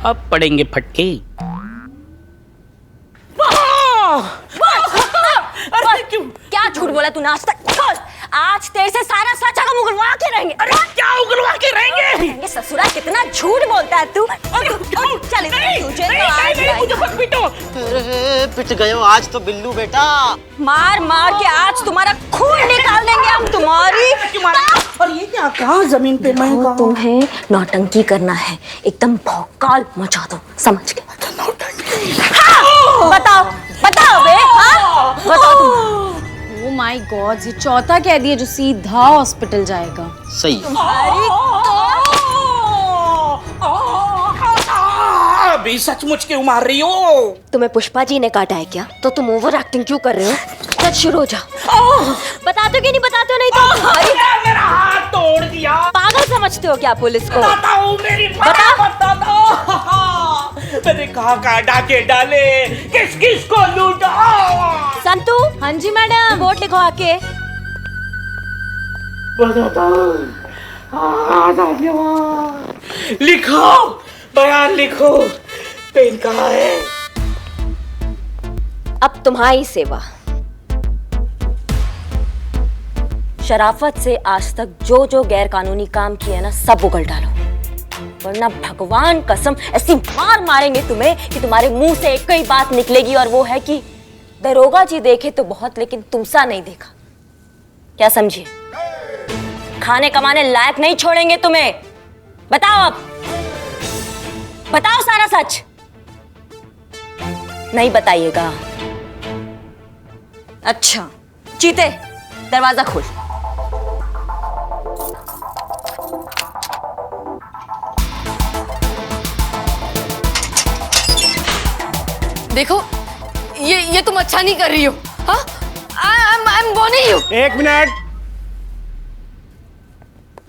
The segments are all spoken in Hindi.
अब पड़ेंगे फटके। अरे क्यों? क्या झूठ बोला तूने आज तक? आज तेरे से सारा सच हम उगलवा के रहेंगे। अरे क्या उगलवा के रहेंगे? ससुरा कितना झूठ बोलता है तू। चल तुझे मुझे मत पीटो। पिट गए हो आज तो बिल्लू बेटा। मार मार के आज तुम्हारा खून निकाल देंगे हम तुम्हारी। और ये क्या कहाँ जमीन पे मैं कहाँ? तुम्हें नौटंकी करना है, एकदम भौकाल मचा दो, समझ गए? हाँ, बताओ बताओ बे, हाँ बताओ तुम। ओह माय गॉड, ये चौथा कह दिया जो सीधा हॉस्पिटल जाएगा। सही। अभी सचमुच क्यों मार रही हो? तुम्हें पुष्पा जी ने काटा है क्या? तो तुम ओवर एक्टिंग क्यों कर रहे हो? सच शुरू हो जाओ। बताते हो कि नहीं बताते हो? नहीं तो मेरा हाथ तोड़ दिया। पागल समझते हो क्या पुलिस को? बताओ मेरी बता दो। मैंने कहा डाके डाले, किस किस को लूटा? संतू। हाँ जी मैडम। रिपोर्ट लिखो आके। लिखो, बयान लिखो। पेन कहाँ है? अब तुम्हारी सेवा। शराफत से आज तक जो जो गैर कानूनी काम किए ना, सब उगल डालो, वरना भगवान कसम ऐसी मार मारेंगे तुम्हें कि तुम्हारे मुंह से एक ही बात निकलेगी, और वो है कि दरोगा जी देखे तो बहुत, लेकिन तुमसा नहीं देखा। क्या समझिए? खाने कमाने लायक नहीं छोड़ेंगे तुम्हें। बताओ अब, बताओ सारा सच। नहीं बताइएगा? अच्छा, चीते दरवाजा खोल। देखो, ये तुम अच्छा नहीं कर रही हो। हाँ, आई एम वार्निंग यू। एक मिनट।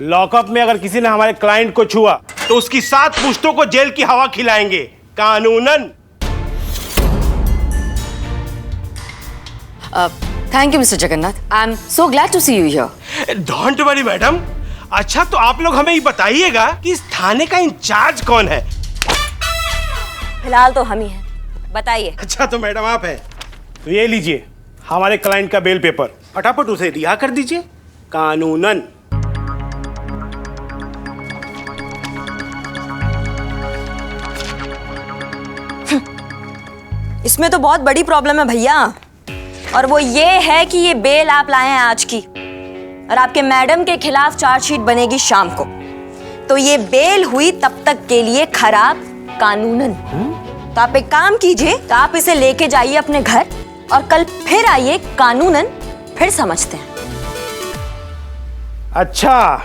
लॉकअप में अगर किसी ने हमारे क्लाइंट को छुआ तो उसकी 7 पुश्तों को जेल की हवा खिलाएंगे, कानूनन। Thank you mister Jagannath, I am so glad to see you here. Don't worry madam. अच्छा, तो आप लोग हमें ये बताइएगा कि इस थाने का इंचार्ज कौन है? फिलहाल तो हम ही हैं, बताइए। अच्छा, तो मैडम आप हैं, तो ये लीजिए हमारे क्लाइंट का बेल पेपर, फटाफट उसे रिहा कर दीजिए, कानूनन। इसमें तो बहुत बड़ी प्रॉब्लम है भैया, और वो ये है कि ये बेल आप लाए हैं आज की, और आपके मैडम के खिलाफ चार्जशीट बनेगी शाम को, तो ये बेल हुई तब तक के लिए खराब कानूनन। तो आप एक काम कीजिए, तो आप इसे लेके जाइए अपने घर, और कल फिर आइए, कानूनन फिर समझते हैं। अच्छा,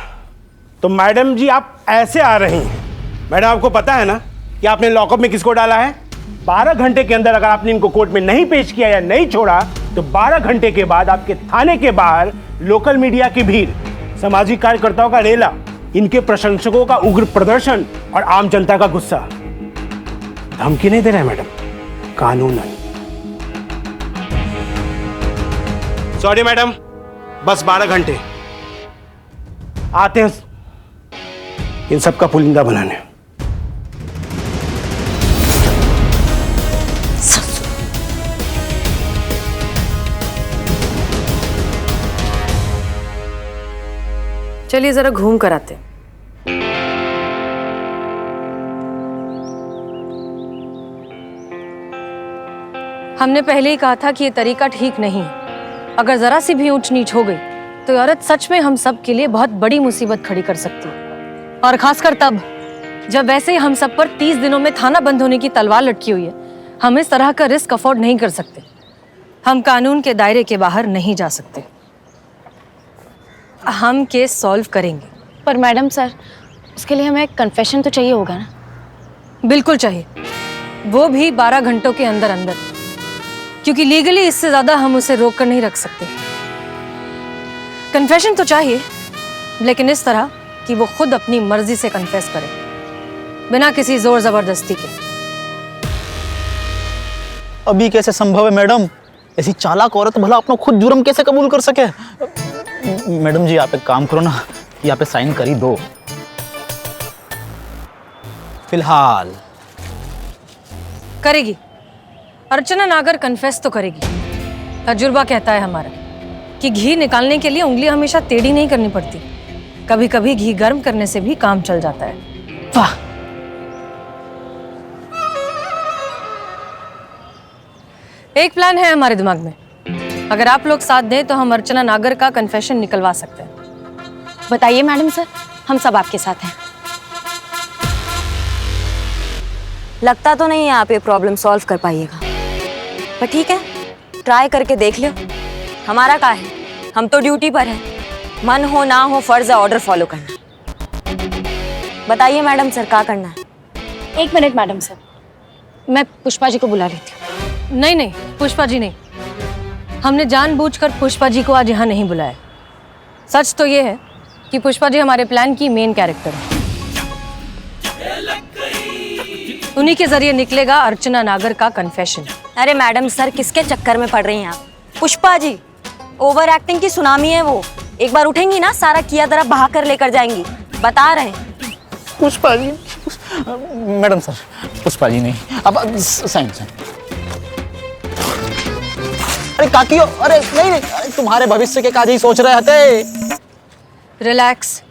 तो मैडम जी आप ऐसे आ रही हैं। मैडम, आपको पता है ना कि आपने लॉकअप में किसको डाला है? 12 घंटे के अंदर अगर आपने इनको कोर्ट में नहीं पेश किया या नहीं छोड़ा, तो 12 घंटे के बाद आपके थाने के बाहर लोकल मीडिया की भीड़, सामाजिक कार्यकर्ताओं का रेला, इनके प्रशंसकों का उग्र प्रदर्शन और आम जनता का गुस्सा। धमकी नहीं दे रहे मैडम, कानूनन। सॉरी मैडम, बस 12 घंटे। आते हैं इन सब का पुलिंदा बनाने। चलिए जरा घूम कर आते। हमने पहले ही कहा था कि ये तरीका ठीक नहीं है। अगर जरा सी भी ऊंच नीच हो गई तो ये औरत सच में हम सब के लिए बहुत बड़ी मुसीबत खड़ी कर सकती है, और खासकर तब जब वैसे ही हम सब पर 30 दिनों में थाना बंद होने की तलवार लटकी हुई है। हम इस तरह का रिस्क अफोर्ड नहीं कर सकते। हम कानून के दायरे के बाहर नहीं जा सकते। हम केस सॉल्व करेंगे। पर मैडम सर, उसके लिए हमें कन्फेशन तो चाहिए होगा ना? बिल्कुल चाहिए, वो भी 12 घंटों के अंदर अंदर, क्योंकि लीगली इससे ज्यादा हम उसे रोक कर नहीं रख सकते। कन्फेशन तो चाहिए, लेकिन इस तरह कि वो खुद अपनी मर्जी से कन्फेस करे, बिना किसी जोर जबरदस्ती के। अभी कैसे संभव है मैडम? ऐसी चालाक औरत भला अपना खुद जुर्म कैसे कबूल कर सके? मैडम जी आप एक काम करो ना, यहाँ पे साइन कर ही दो। फिलहाल करेगी। अर्चना नागर कन्फेस तो करेगी। तजुर्बा कहता है हमारा कि घी निकालने के लिए उंगली हमेशा टेढ़ी नहीं करनी पड़ती, कभी कभी घी गर्म करने से भी काम चल जाता है। वाह, एक प्लान है हमारे दिमाग में। अगर आप लोग साथ दें तो हम अर्चना नागर का कन्फेशन निकलवा सकते हैं। बताइए मैडम सर, हम सब आपके साथ हैं। लगता तो नहीं है आप ये प्रॉब्लम सॉल्व कर पाइएगा, पर ठीक है, ट्राई करके देख लो। हमारा क्या है, हम तो ड्यूटी पर हैं। मन हो ना हो फर्ज है ऑर्डर फॉलो करना। बताइए मैडम सर, क्या करना है? 1 मिनट मैडम सर, मैं पुष्पा जी को बुला लेती हूँ। नहीं नहीं पुष्पा जी नहीं, हमने जानबूझकर पुष्पा जी को आज यहाँ नहीं बुलाया। सच तो ये है कि पुष्पा जी हमारे प्लान की मेन कैरेक्टर है। उन्हीं के जरिए निकलेगा अर्चना नागर का कन्फेशन। अरे मैडम सर, किसके चक्कर में पड़ रही हैं आप? पुष्पा जी ओवर एक्टिंग की सुनामी है वो। एक बार उठेंगी ना, सारा किया तरह बहा कर लेकर जाएंगी। बता रहे हैं। पुष्पा जी, मैडम सर, पुष्पा जी नहीं, अब साइन। अरे काकियो, अरे नहीं नहीं, अरे तुम्हारे भविष्य के काज ही सोच रहे थे। Relax,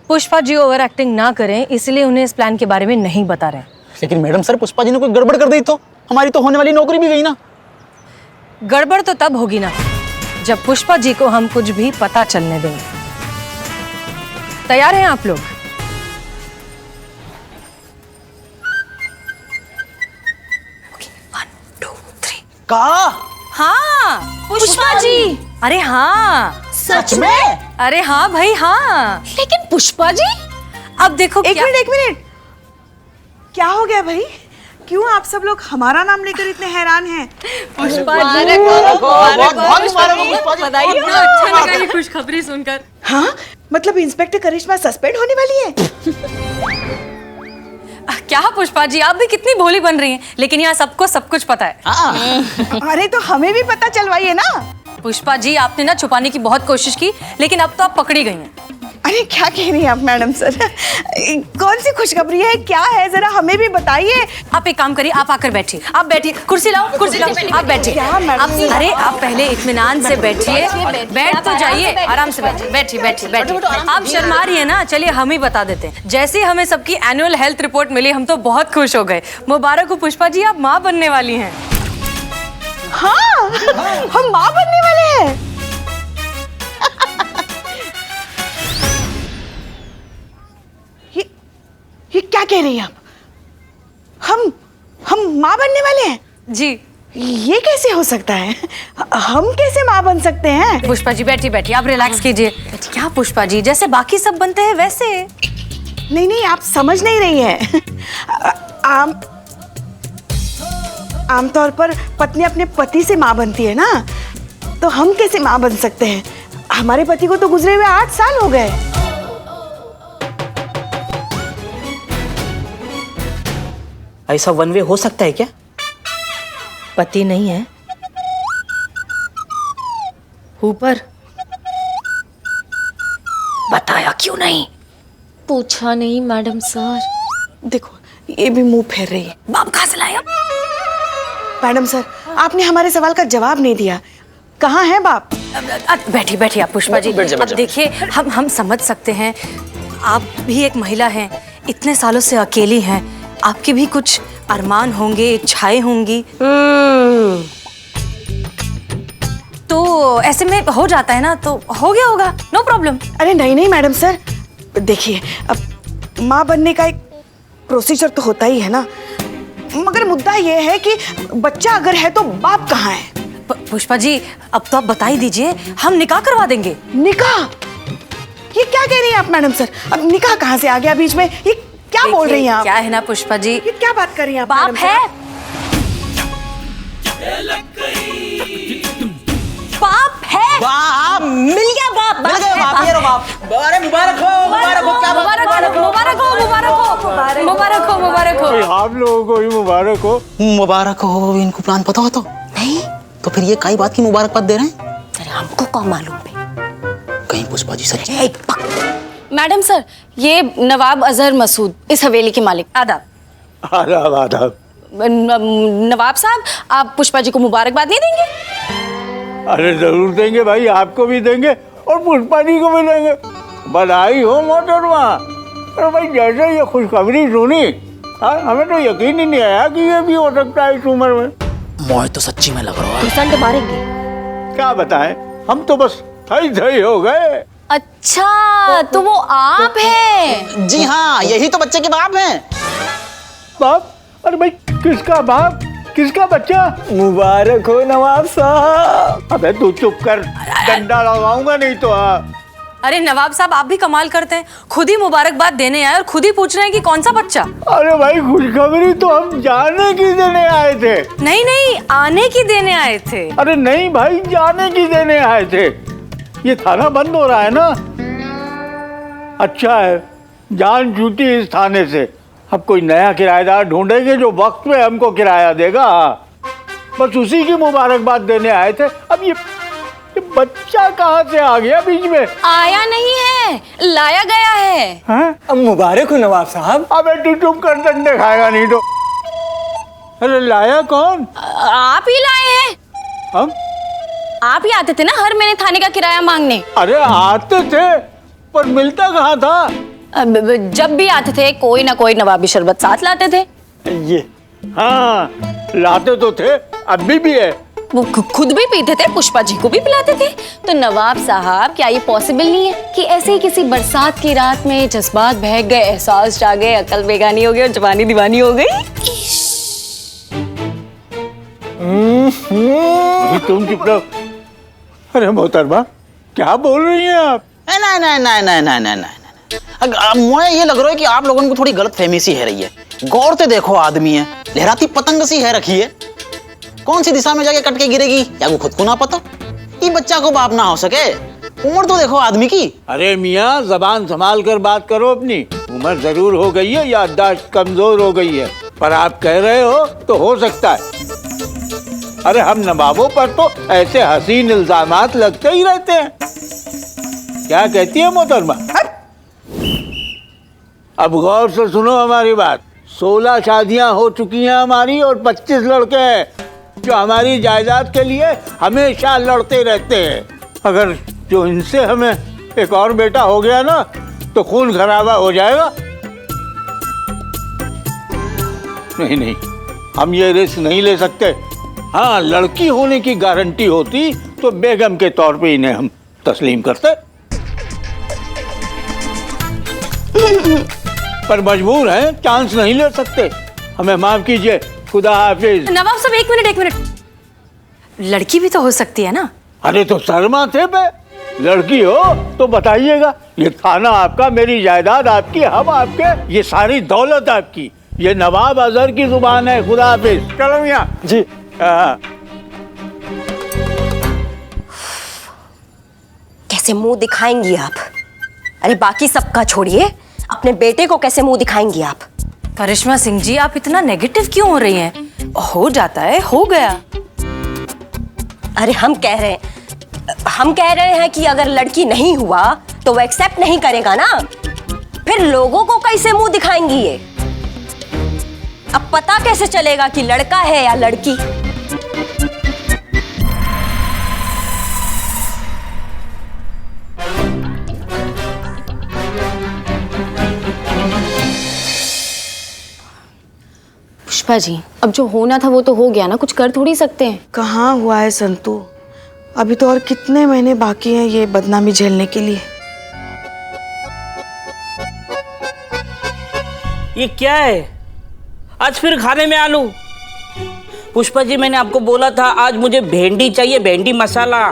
Pushpa ji over acting ना करें, इसलिए उन्हें इस प्लान के बारे में नहीं बता रहे। लेकिन मैडम सर, पुष्पा जी ने कोई गड़बड़ कर दी तो हमारी तो होने वाली नौकरी भी गई ना। गड़बड़ तो तब होगी ना जब पुष्पा जी को हम कुछ भी पता चलने देंगे। तैयार हैं आप लोग? का? हाँ पुष्पा जी। अरे हाँ, सच में? अरे हाँ भाई हाँ। लेकिन पुष्पा जी, अब देखो एक मिनट, क्या हो गया भाई? क्यों आप सब लोग हमारा नाम लेकर इतने हैरान हैं? अच्छा लगा ये खुशखबरी सुनकर। हाँ, मतलब इंस्पेक्टर करिश्मा सस्पेंड होने वाली है? क्या पुष्पा जी, आप भी कितनी भोली बन रही हैं, लेकिन यहाँ सबको सब कुछ पता है। अरे तो हमें भी पता चलवाइए ना। पुष्पा जी, आपने ना छुपाने की बहुत कोशिश की, लेकिन अब तो आप पकड़ी गई हैं। अरे क्या कह रही हैं आप मैडम सर? कौन सी खुशखबरी है, क्या है, जरा हमें भी बताइए। आप एक काम करिए, आप आकर बैठिए। आप बैठिए, कुर्सी लाओ, आप बैठिए। क्या मैडम? अरे आप पहले इत्मीनान से बैठिए, बैठ तो जाइए, आराम से बैठिए। आप शर्मा रही है ना, चलिए हम ही बता देते हैं। जैसे ही हमें सबकी एनुअल हेल्थ रिपोर्ट मिली, हम तो बहुत खुश हो गए। मुबारक हो पुष्पा जी, आप माँ बनने वाली हैं। हाँ, हम माँ बनने वाले हैं। ये क्या कह रही हैं आप? हम माँ बनने वाले हैं? जी। ये कैसे हो सकता है? हम कैसे माँ बन सकते हैं? पुष्पा जी बैठिए, आप रिलैक्स कीजिए। क्या पुष्पा जी, जैसे बाकी सब बनते हैं वैसे। नहीं, आप समझ नहीं रही हैं। आमतौर पर पत्नी अपने पति से माँ बनती है ना, तो हम कैसे माँ बन सकते हैं? हमारे पति को तो गुजरे हुए 8 साल हो गए। ऐसा वन वे हो सकता है क्या? पति नहीं है ऊपर? बताया क्यों नहीं? पूछा नहीं मैडम सर। देखो, ये भी मुंह फेर रही है। बाप कहाँ से लाया? मैडम सर, आपने हमारे सवाल का जवाब नहीं दिया। कहाँ है बाप? बैठिए आप पुष्पा जी। अब देखिए, हम समझ सकते हैं, आप भी एक महिला हैं, इतने सालों से अकेली हैं, आपके भी कुछ अरमान होंगे, इच्छाएं होंगी। तो ऐसे में हो जाता है ना, तो हो गया होगा, नो प्रॉब्लम। अरे नहीं मैडम सर, देखिए, अब माँ बनने का एक प्रोसीजर तो होता ही है ना, मगर मुद्दा ये है कि बच्चा अगर है तो बाप कहाँ है? पुष्पा जी, अब तो आप बता ही दीजिए, हम निकाह करवा देंगे। निकाह? ये क्या कह रही हैं आप मैडम सर? अब निकाह कहाँ से आ गया बीच में? ये क्या बोल रही हैं आप? क्या है ना पुष्पा जी, ये क्या बात कर रही हैं आप? बाप मैडम है, बाप है, बाप मिल गया बाप। मिल गया बाप, ये लो बाप। अरे मुबारक हो, क्या मुबारक हो। आप लोगों को भी मुबारक हो। मुबारक हो। इनको प्लान पता हो तो नहीं, तो फिर ये कई बात की मुबारकबाद दे रहे हैं। अरे हमको कौन मालूम है? कहीं पुष्पा जी सच? मैडम सर, ये नवाब अजहर मसूद, इस हवेली के मालिक। आदाब। आदाब। नवाब साहब, आप पुष्पा जी को मुबारकबाद नहीं देंगे? अरे जरूर देंगे भाई, आपको भी देंगे और पुष्पा जी को भी देंगे। बधाई हो मोहतरमा। अरे भाई जैसे ये खुशखबरी सुनी, हमें तो यकीन ही नहीं आया कि ये भी हो सकता है इस उम्र में। मोह तो सच्ची में लग रहा है। घुसंड मारेंगे। क्या बताएं, हम तो बस थई हो गए। अच्छा, तो वो आप हैं? जी हाँ, यही तो बच्चे के बाप हैं। बाप? अरे भाई किसका बाप, किसका बच्चा? मुबारक हो नवाब साहब। अबे तू चुप कर, डंडा लगाऊंगा नहीं तो। अरे नवाब साहब, आप भी कमाल करते हैं, खुद ही मुबारकबाद देने आए और खुद ही पूछ रहे हैं कि कौन सा बच्चा। अरे भाई खुशखबरी तो हम जाने की देने आए थे। नहीं नहीं, आने की देने आए थे। अरे नहीं भाई, जाने की देने आए थे। ये थाना बंद हो रहा है ना। अच्छा है, जान छूटी इस थाने से। अब कोई नया किराएदार ढूंढेंगे जो वक्त पे हमको किराया देगा। बस उसी की मुबारकबाद देने आए थे। अब ये बच्चा कहाँ से आ गया बीच में? आया नहीं है, लाया गया है। हैं? अब मुबारक हो नवाब साहब। अबे तू चुप कर, डंडे खाएगा नहीं तो। अरे लाया कौन? आप ही लाए हैं। हम? आप ही आते थे ना हर महीने थाने का किराया मांगने। अरे आते थे, पर मिलता कहाँ था? जब भी आते थे कोई ना कोई नवाबी शरबत साथ लाते थे। ये हाँ, लाते तो थे, अभी भी है। वो खुद भी पीते थे, पुष्पा जी को भी पिलाते थे। तो नवाब साहब, क्या ये पॉसिबल नहीं है कि ऐसे ही किसी बरसात की रात में जज्बात बहक गए, एहसास जागे, अकल बेगानी हो गई और जवानी दीवानी हो गई? तुम चुप रहो। अरे मोहतरमा, क्या बोल रही हैं आप? नहीं, मुझे ये लग रहा है कि आप लोगों को थोड़ी गलत फहमी सी है रही है। गौर से देखो, आदमी है, लहराती पतंग सी है रखी है। कौन सी दिशा में जाके कट के गिरेगी या वो खुद को ना पता। ये बच्चा को बाप ना हो सके। उम्र तो देखो आदमी की। अरे मियाँ, जबान संभाल कर बात करो अपनी। उम्र जरूर हो गई है, याददाश्त कमजोर हो गई है, पर आप कह रहे हो तो हो सकता है। अरे हम नवाबों पर तो ऐसे हसीन इल्जामात लगते ही रहते हैं। क्या कहती है मोहतरमा? अब गौर से सुनो हमारी बात। 16 शादियां हो चुकी हैं हमारी और 25 लड़के हैं जो हमारी जायदाद के लिए हमेशा लड़ते रहते हैं। अगर जो इनसे हमें एक और बेटा हो गया ना, तो खून खराबा हो जाएगा। नहीं, हम ये रिस्क नहीं ले सकते। हाँ, लड़की होने की गारंटी होती तो बेगम के तौर पे इन्हें हम तस्लीम करते, पर मजबूर हैं, चांस नहीं ले सकते। हमें माफ कीजिए, खुदा हाफिज। नवाब साहब, एक मिनट। लड़की भी तो हो सकती है ना? अरे तो शर्मा थे पे, लड़की हो तो बताइएगा। ये थाना आपका, मेरी जायदाद आपकी, हम आपके, ये सारी दौलत आपकी। ये नवाब अजहर की जुबान है। खुदा हाफिज। चलो मियां जी। कैसे मुंह दिखाएंगी आप? अरे बाकी सबका छोड़िए, अपने बेटे को कैसे मुंह दिखाएंगी आप? करिश्मा सिंह जी, आप इतना नेगेटिव क्यों हो रही हैं? हो जाता है, हो गया। अरे हम कह रहे हैं कि अगर लड़की नहीं हुआ तो वो एक्सेप्ट नहीं करेगा ना, फिर लोगों को कैसे मुंह दिखाएंगी ये? अब पता कैसे चलेगा कि लड़का है या लड़की? पुष्पा जी, अब जो होना था वो तो हो गया ना, कुछ कर थोड़ी सकते हैं। कहाँ हुआ है संतू? अभी तो और कितने महीने बाकी हैं ये बदनामी झेलने के लिए। ये क्या है? आज फिर खाने में आलू? पुष्पा जी, मैंने आपको बोला था आज मुझे भेंडी चाहिए, भेंडी मसाला,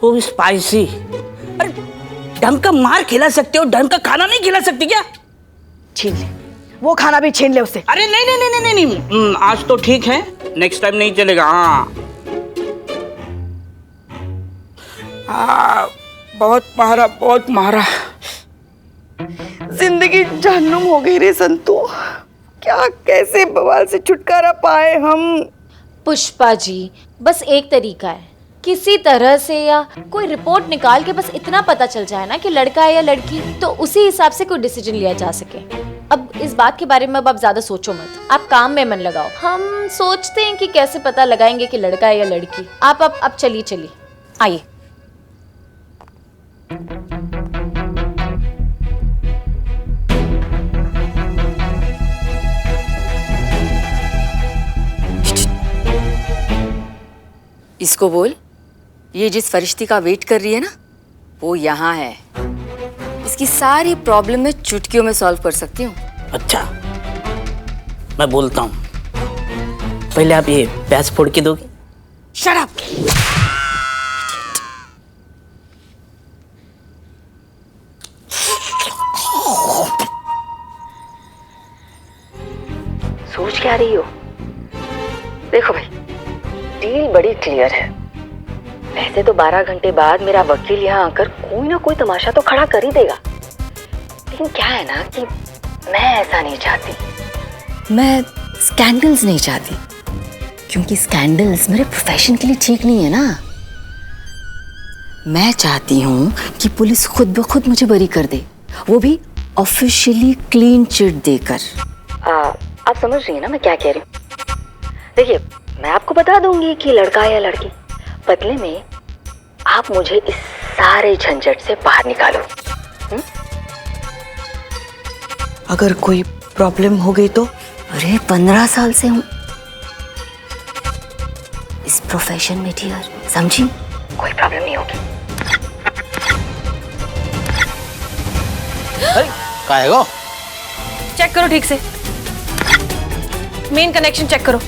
वो भी स्पाइसी। अरे ढंग का मार खिला सकते हो, ढंग का खाना नहीं खिला सकती क्या? छीन ले, वो खाना भी छीन ले उससे। अरे नहीं, आज तो ठीक है, नेक्स्ट टाइम नहीं चलेगा। हाँ, बहुत मारा। जिंदगी जहन्नुम हो गई रे संतू। क्या कैसे बवाल से छुटकारा पाए हम? पुष्पा जी, बस एक तरीका है, किसी तरह से या कोई रिपोर्ट निकाल के बस इतना पता चल जाए ना कि लड़का है या लड़की, तो उसी हिसाब से कोई डिसीजन लिया जा सके। अब इस बात के बारे में अब आप ज्यादा सोचो मत, आप काम में मन लगाओ। हम सोचते हैं कि कैसे पता लगाएंगे कि लड़का है या लड़की। आप अब चलिए आइए। इसको बोल, ये जिस फरिश्ती का वेट कर रही है ना, वो यहाँ है। इसकी सारी प्रॉब्लम मैं चुटकियों में सॉल्व कर सकती हूँ। अच्छा, मैं बोलता हूँ, पहले आप ये प्याज फोड़ के दोगे? Shut up. सोच क्या रही हो? देखो भाई, डील बड़ी क्लियर है। वैसे तो 12 घंटे बाद मेरा वकील यहाँ आकर कोई ना कोई तमाशा तो खड़ा कर ही देगा, लेकिन क्या है ना कि मैं ऐसा नहीं चाहती। मैं स्कैंडल्स नहीं चाहती, क्योंकि स्कैंडल्स मेरे प्रोफेशन के लिए ठीक नहीं है ना। मैं चाहती हूँ कि पुलिस खुद ब खुद मुझे बरी कर दे, वो भी ऑफिशियली क्लीन चिट देकर। आप समझ रही हैं ना मैं क्या कह रही हूँ? देखिए, मैं आपको बता दूंगी कि लड़का है या लड़की, बदले में आप मुझे इस सारे झंझट से बाहर निकालो। अगर कोई प्रॉब्लम हो गई तो? अरे 15 साल से हूँ इस प्रोफेशन में डियर, समझी? कोई प्रॉब्लम नहीं होगी। का है गो? चेक करो ठीक से, मेन कनेक्शन चेक करो।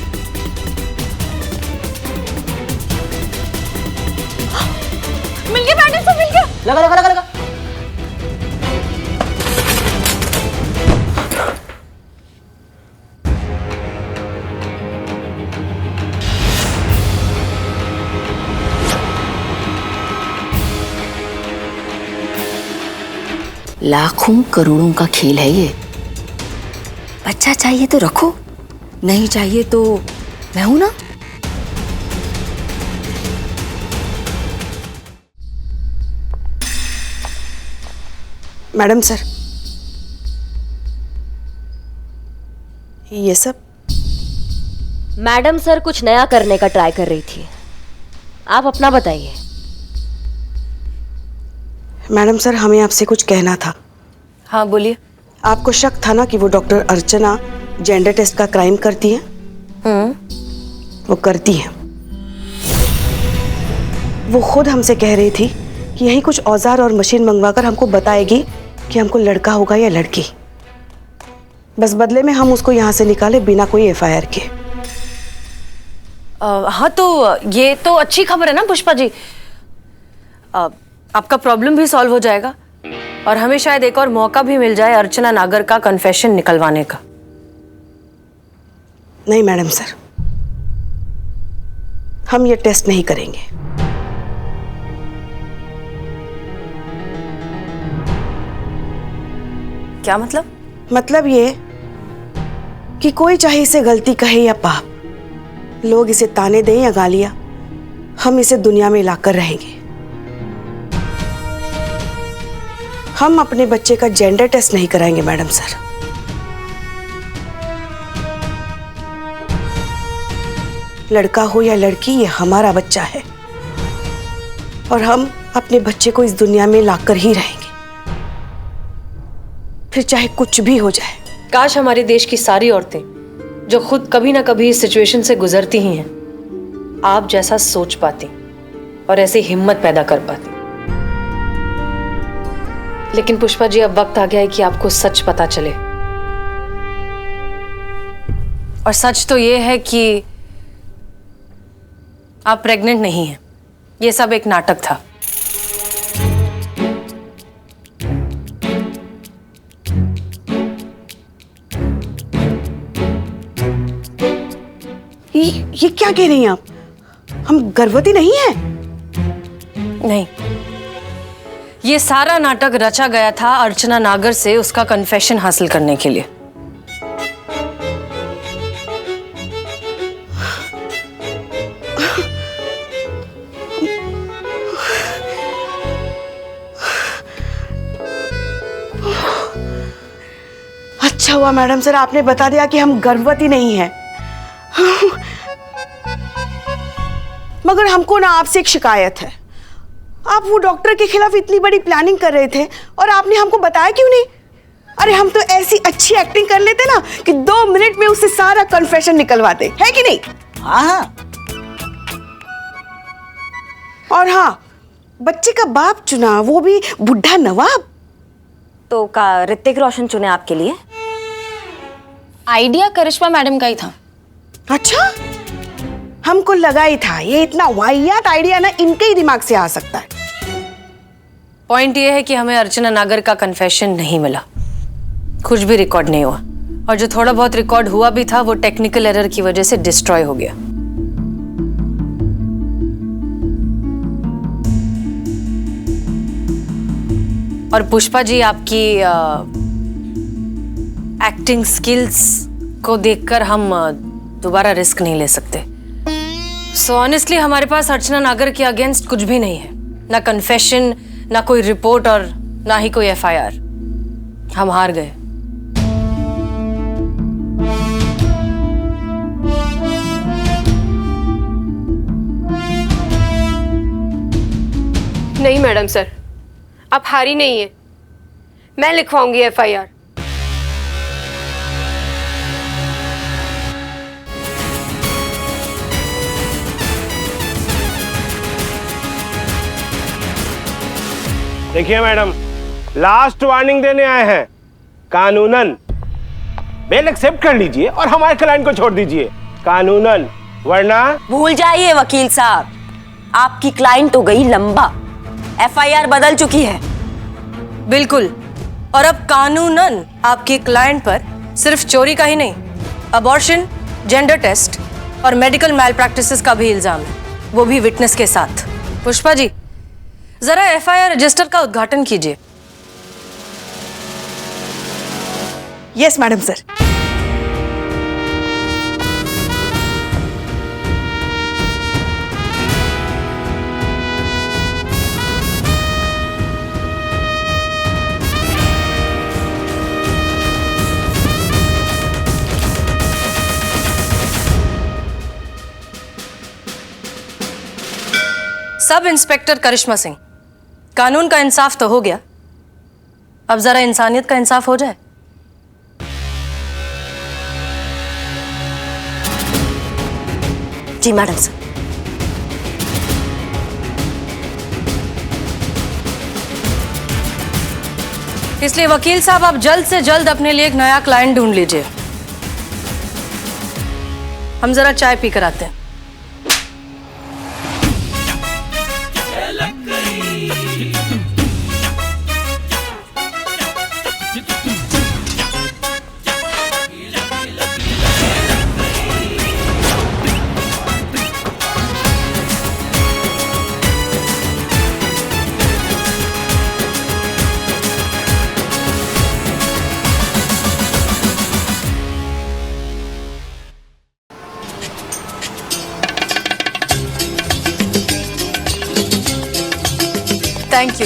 मिल गया पैनल, सब मिल गया। लगा लगा लगा लगा। लाखों करोड़ों का खेल है ये। बच्चा चाहिए तो रखो, नहीं चाहिए तो मैं हूं ना। मैडम सर, ये सब? मैडम सर कुछ नया करने का ट्राई कर रही थी, आप अपना बताइए। मैडम सर, हमें आपसे कुछ कहना था। हाँ बोलिए। आपको शक था ना कि वो डॉक्टर अर्चना जेंडर टेस्ट का क्राइम करती है? वो करती है। वो खुद हमसे कह रही थी कि यही कुछ औजार और मशीन मंगवाकर हमको बताएगी कि हमको लड़का होगा या लड़की। बस बदले में हम उसको यहाँ से निकाले बिना कोई FIR के। हाँ तो ये तो अच्छी खबर है ना पुष्पा जी। आपका प्रॉब्लम भी सॉल्व हो जाएगा और हमें शायद एक और मौका भी मिल जाए अर्चना नागर का कन्फेशन निकलवाने का। नहीं मैडम सर, हम ये टेस्ट नहीं करेंगे। क्या मतलब? मतलब ये कि कोई चाहे इसे गलती कहे या पाप, लोग इसे ताने दें या गालियां, हम इसे दुनिया में लाकर रहेंगे। हम अपने बच्चे का जेंडर टेस्ट नहीं कराएंगे मैडम सर। लड़का हो या लड़की, ये हमारा बच्चा है और हम अपने बच्चे को इस दुनिया में लाकर ही रहेंगे, फिर चाहे कुछ भी हो जाए। काश हमारे देश की सारी औरतें जो खुद कभी ना कभी इस सिचुएशन से गुजरती ही हैं, आप जैसा सोच पाती और ऐसी हिम्मत पैदा कर पाती। लेकिन पुष्पा जी, अब वक्त आ गया है कि आपको सच पता चले। और सच तो ये है कि आप प्रेग्नेंट नहीं हैं। ये सब एक नाटक था। ये क्या कह रही हैं आप? हम गर्भवती नहीं हैं। नहीं, ये सारा नाटक रचा गया था अर्चना नागर से उसका कन्फेशन हासिल करने के लिए। हुआ मैडम सर, आपने बता दिया कि हम गर्भवती नहीं हैं। मगर हमको ना आपसे एक शिकायत है। आप वो डॉक्टर के खिलाफ इतनी बड़ी प्लानिंग कर रहे थे और आपने हमको बताया क्यों नहीं? अरे हम तो ऐसी अच्छी एक्टिंग कर लेते ना कि 2 मिनट में उससे सारा कन्फेशन निकलवाते, है कि नहीं? हाँ। और हाँ, बच्चे का बाप चुना, वो भी बुढ़ा नवाब। तो का ऋतिक रोशन चुने आपके लिए? आइडिया करिश्मा मैडम का ही था। अच्छा, हमको लगा ही था ये इतना वाहियात आइडिया ना इनके ही दिमाग से आ सकता है। पॉइंट ये है कि हमें अर्चना नागर का कन्फेशन नहीं मिला, कुछ भी रिकॉर्ड नहीं हुआ, और जो थोड़ा बहुत रिकॉर्ड हुआ भी था वो टेक्निकल एरर की वजह से डिस्ट्रॉय हो गया। और पुष्पा जी, आपकी एक्टिंग स्किल्स को देखकर हम दोबारा रिस्क नहीं ले सकते। सो ऑनेस्टली हमारे पास अर्चना नागर के अगेंस्ट कुछ भी नहीं है, ना कन्फेशन, ना कोई रिपोर्ट और ना ही कोई एफआईआर। हम हार गए। नहीं मैडम सर, आप हारी नहीं है, मैं लिखवाऊंगी एफआईआर। देखिए मैडम, लास्ट वार्निंग देने आए हैं। कानूनन बेल एक्सेप्ट कर लीजिए और हमारे क्लाइंट को छोड़ दीजिए, कानूनन, वरना। भूल जाइए वकील साहब, आपकी क्लाइंट हो गई लंबा, एफआईआर बदल चुकी है। बिल्कुल, और अब कानूनन आपकी क्लाइंट पर सिर्फ चोरी का ही नहीं, अबॉर्शन, जेंडर टेस्ट और मेडिकल मैल प्रैक्टिसेस का भी इल्जाम है, वो भी विटनेस के साथ। पुष्पा जी, जरा एफआईआर रजिस्टर का उद्घाटन कीजिए। Yes madam sir. Sub inspector Karishma Singh, कानून का इंसाफ तो हो गया, अब जरा इंसानियत का इंसाफ हो जाए। जी मैडम सर। इसलिए वकील साहब, आप जल्द से जल्द अपने लिए एक नया क्लाइंट ढूंढ लीजिए। हम जरा चाय पी कर आते हैं।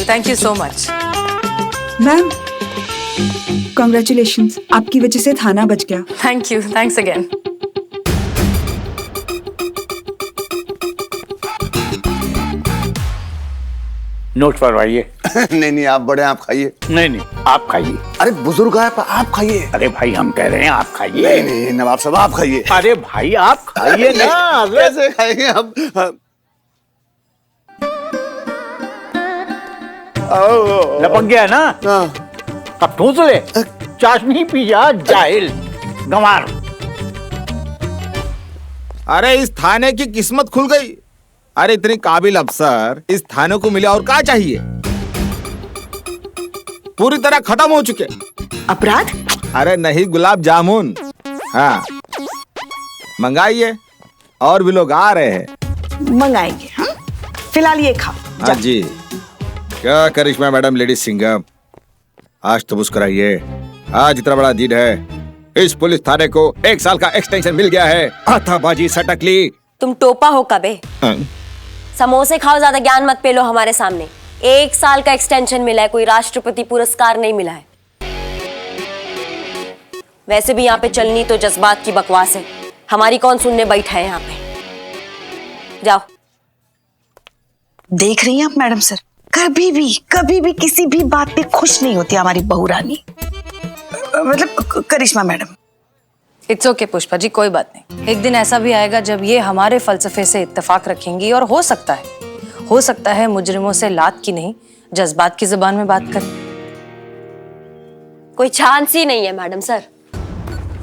Thank you so much. Ma'am, congratulations, आपकी वजह से थाना बच गया। Thank you, thanks again. Note फरमाइए। नहीं नहीं, आप बड़े, आप खाइए। नहीं नहीं, आप खाइए। अरे बुजुर्ग है, आप खाइए। अरे भाई, हम कह रहे हैं आप खाइए। नहीं नहीं नवाब साहब, आप खाइए। अरे भाई, आप खाइए ना। कैसे खाएंगे हम? लपक गया ना? अब ठूस ले, चाशनी पी जा, जाहिल गंवार। अरे इस थाने की किस्मत खुल गई। अरे इतनी काबिल अफसर इस थाने को मिले, और क्या चाहिए? पूरी तरह खत्म हो चुके अपराध। अरे नहीं, गुलाब जामुन। हाँ, मंगाइए, और भी लोग आ रहे हैं। मंगाएंगे। हाँ, फिलहाल ये खाओ। हाँ जी। क्या करिश्मा मैडम, लेडीज सिंगर, आज तो मुस्कुराइए, आज इतना बड़ा दिन है। इस पुलिस थाने को 1 साल का एक्सटेंशन मिल गया है। आताबाजी सटकली। तुम टोपा हो कबे? समोसे खाओ, ज्यादा ज्ञान मत पेलो हमारे सामने। 1 साल का एक्सटेंशन मिला है, कोई राष्ट्रपति पुरस्कार नहीं मिला है। वैसे भी यहाँ पे चलनी तो जज्बात की बकवास है, हमारी कौन सुनने बैठा है यहाँ पे। जाओ। देख रही हैं आप मैडम सर, कभी भी किसी भी बात पे खुश नहीं होती हमारी बहू रानी, मतलब करिश्मा madam. It's okay Pushpa ji, कोई बात नहीं। एक दिन ऐसा भी आएगा जब ये हमारे फलसफे से इत्तेफाक रखेंगी और हो सकता है मुजरिमों से लात की नहीं जज्बात की जुबान में बात करें। कोई चांस ही नहीं है मैडम सर।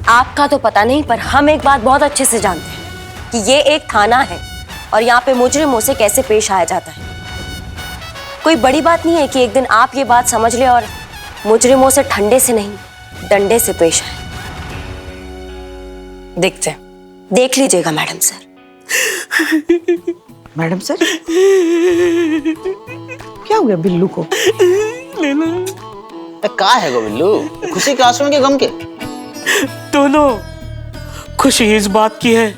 आपका तो पता नहीं, पर हम एक बात बहुत अच्छे से जानते हैं कि ये एक थाना है और यहाँ पे मुजरिमों से कैसे पेश आया जाता है। कोई बड़ी बात नहीं है कि एक दिन आप ये बात समझ ले और मुजरिमों से ठंडे से नहीं डंडे से पेश आए। देखते हैं। देख लीजिएगा मैडम सर। मैडम सर, क्या हो गया बिल्लू को? का है गो बिल्लू, खुशी के आंसू के गम के? दोनों। खुशी इस बात की है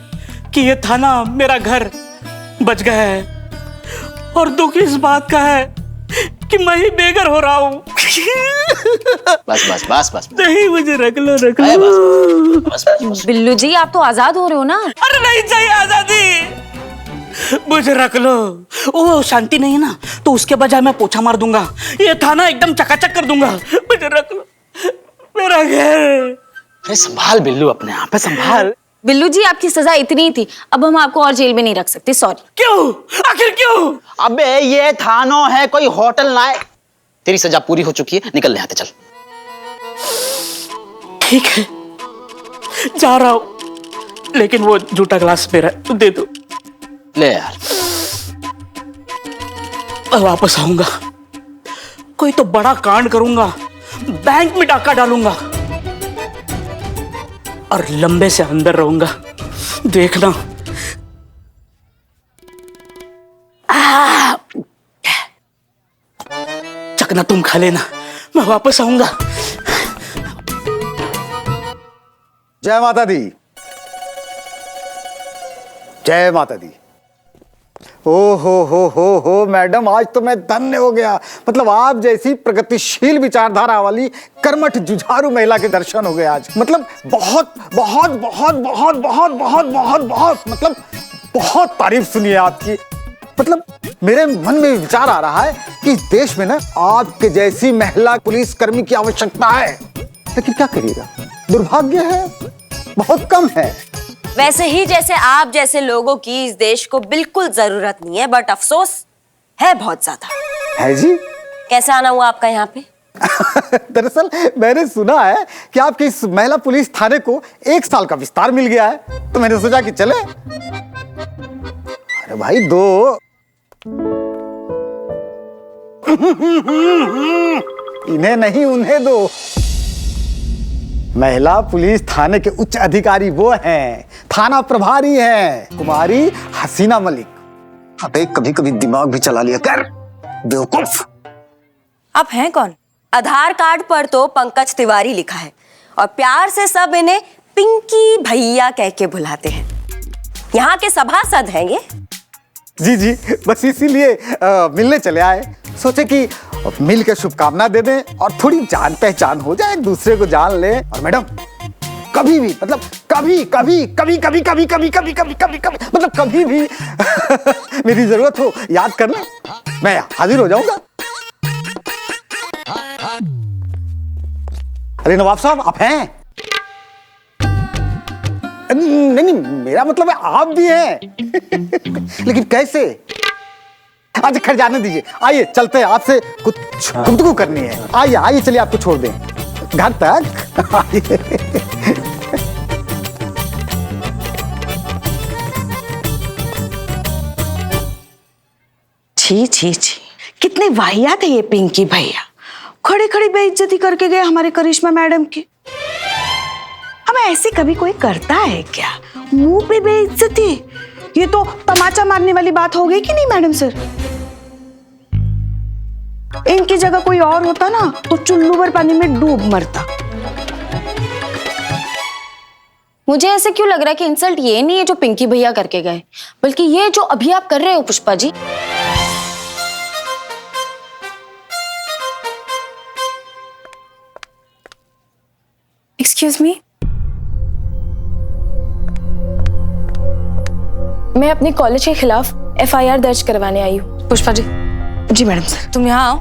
कि ये थाना मेरा घर बच गया है, और दुख इस बात का है कि मैं ही बेघर हो रहा हूँ। बस बस बस बस नहीं, मुझे रख लो। बस। बिल्लू जी, आप तो आजाद हो रहे हो ना? अरे नहीं चाहिए आजादी, मुझे रख लो। ओ शांति नहीं है ना, तो उसके बजाय मैं पोछा मार दूंगा, ये थाना एकदम चकाचक कर दूंगा। मुझे रख लो, मेरा घर। अरे संभाल बिल्लू, अपने आप पे संभाल। बिल्लू जी, आपकी सजा इतनी ही थी, अब हम आपको और जेल में नहीं रख सकते, सॉरी। क्यों? आखिर क्यों? अबे ये थानो है, कोई होटल ना है। तेरी सजा पूरी हो चुकी है, निकल यहाँ से, चल। ठीक है, जा रहा हूं, लेकिन वो जूठा ग्लास मेरा तो दे दो। ले यार। वापस आऊंगा, कोई तो बड़ा कांड करूंगा, बैंक में डाका डालूंगा और लंबे से अंदर रहूंगा, देखना। चकना तुम खा लेना, मैं वापस आऊंगा। जय माता दी, जय माता दी। ओ हो मैडम, आज तो मैं धन्य हो गया। मतलब आप जैसी प्रगतिशील विचारधारा वाली कर्मठ जुझारू महिला के दर्शन हो गए आज। मतलब बहुत बहुत बहुत बहुत बहुत बहुत बहुत बहुत मतलब बहुत तारीफ सुनी है आपकी। मतलब मेरे मन में विचार आ रहा है कि इस देश में ना आपके जैसी महिला पुलिसकर्मी की आवश्यकता है, लेकिन क्या करिएगा, दुर्भाग्य है, बहुत कम है। वैसे ही जैसे आप जैसे लोगों की इस देश को बिल्कुल जरूरत नहीं है, बट अफसोस है बहुत ज्यादा। है जी? कैसे आना हुआ आपका यहाँ पे? दरअसल मैंने सुना है कि आपके इस महिला पुलिस थाने को 1 साल का विस्तार मिल गया है, तो मैंने सोचा कि चले। अरे भाई दो। इन्हें नहीं उन्हें दो। महिला पुलिस थाने के उच्च अधिकारी वो हैं, थाना प्रभारी हैं, कुमारी हसीना मलिक। अबे कभी कभी दिमाग भी चला लिया कर, बेवकूफ। आप हैं कौन? आधार कार्ड पर तो पंकज तिवारी लिखा है और प्यार से सब इन्हें पिंकी भैया कह के बुलाते हैं। यहाँ के सभासद हैं ये। जी, बस इसीलिए मिलने चले आए। सोचे कि मिल के शुभकामना दे दें और थोड़ी जान पहचान हो जाए, एक दूसरे को जान ले। और मैडम कभी भी, मतलब कभी मतलब कभी भी मेरी जरूरत हो याद करना, मैं हाजिर हो जाऊंगा। अरे नवाब साहब, आप हैं? नहीं, मेरा मतलब है आप भी हैं। लेकिन कैसे? आज खैर जाने दीजिए, आइए चलते हैं, आपसे कुछ गुफ्तगू करनी है। आइए चलिए, आपको छोड़ दें घर तक। आइए। छी, कितने वाहियात है ये पिंकी भैया, खड़े खड़े बेइज्जती करके गए हमारे करिश्मा मैडम की। अब ऐसे कभी कोई करता है क्या? मुंह पे बेइज्जती, ये तो तमाचा मारने वाली बात हो गई कि नहीं मैडम सर? इनकी जगह कोई और होता ना तो चुल्लू भर पानी में डूब मरता। मुझे ऐसे क्यों लग रहा है कि इंसल्ट ये नहीं है जो पिंकी भैया करके गए, बल्कि ये जो अभी आप कर रहे हो पुष्पा जी। एक्सक्यूज मी, मैं अपने कॉलेज के खिलाफ FIR दर्ज करवाने आई हूँ। पुष्पा जी, जी मैडम सर। तुम यहाँ आओ,